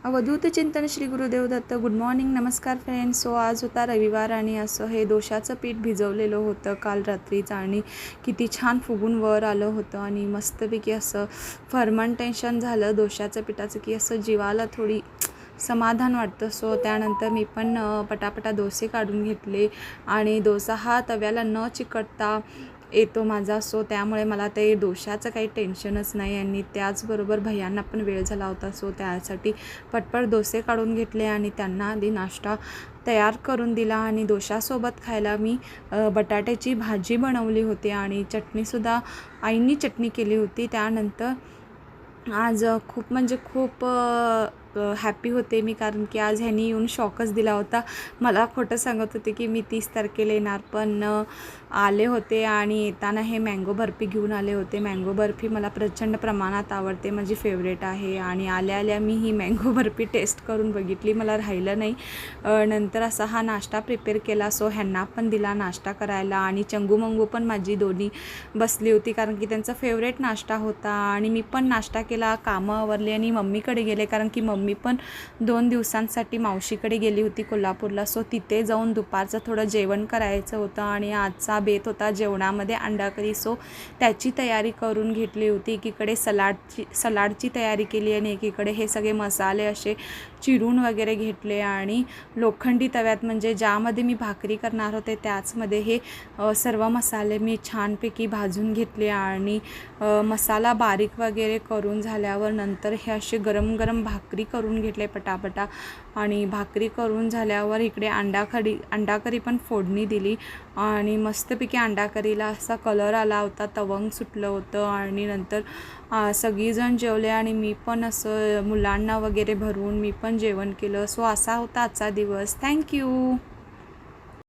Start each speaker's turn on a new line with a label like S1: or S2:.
S1: अवधूत चिंतन Shri Gurudev Datta. Good morning, नमस्कार friends. So आज होता रविवार आणि असं हे डोशाचं पीठ भिजवलेलं होतं काल रात्रीचं आणि किती छान फुगून वर आलं होतं आणि मस्तपैकी असं फर्मेंटेशन झालं डोशाचं पिठाचं की असं जीवाला थोडी समाधान वाटतं. सो त्यानंतर मी पण पटापटा डोसे काढून घेतले आणि डोसा हा तव्याला न चिकटता येतो माझा. सो त्यामुळे मला ते डोशाचं काही टेन्शनच नाही आणि त्याचबरोबर भैयांना पण वेळ झाला होता. सो त्यासाठी पटपट डोसे काढून घेतले आणि त्यांना आधी नाश्ता तयार करून दिला आणि डोशासोबत खायला मी बटाट्याची भाजी बनवली होती आणि चटणीसुद्धा आईंनी चटणी केली होती. त्यानंतर आज खूप म्हणजे खूप हॅपी होते मी, कारण की आज ह्यांनी येऊन शॉकच दिला होता. मला खोटं सांगत होते की मी 30 तारखेला येणार, पण आले होते आणि येताना हे मँगो बर्फी घेऊन आले होते. मँगो बर्फी मला प्रचंड प्रमाणात आवडते, माझी फेवरेट आहे आणि आल्या आल्या मी ही मँगो बर्फी टेस्ट करून बघितली, मला राहिलं नाही. नंतर असा हा नाश्ता प्रिपेअर केला. सो ह्यांना पण दिला नाश्ता करायला आणि चंगू मंगू पण माझी दोन्ही बसली होती, कारण की त्यांचा फेवरेट नाश्ता होता आणि मी पण नाश्ता केला, कामं आवरली आणि मम्मीकडे गेले, कारण की मम्मी पण 2 दिवसांसाठी मावशीकडे गेली होती कोल्हापूरला. सो तिथे जाऊन दुपारचं थोडं जेवण करायचं होतं आणि आजचा बेत होता जेवणामध्ये अंडा करी. सो त्याची तयारी करून घेतली होती. एकीकडे सलाडची तयारी केली आणि एकीकडे हे सगळे मसाले असे चिरून वगैरे घेतले आणि लोखंडी तव्यात, म्हणजे ज्यामध्ये मी भाकरी करणार होते त्याचमध्ये हे सर्व मसाले मी छानपैकी भाजून घेतले आणि मसाला बारीक वगैरे करून झाल्यावर नंतर हे असे गरम गरम भाकरी करून घेतले पटापटा आणि भाकरी करून झाल्यावर इकडे अंडा करी पण फोडणी दिली आणि मस्तपैकी अंडा करीला असा कलर आला होता, तवंग सुटलं होतं आणि नंतर सगळीजण जेवले आणि मी पण असं मुलांना वगैरे भरवून मी पण जेवण केलं. सो असा होता आजचा दिवस. थँक्यू.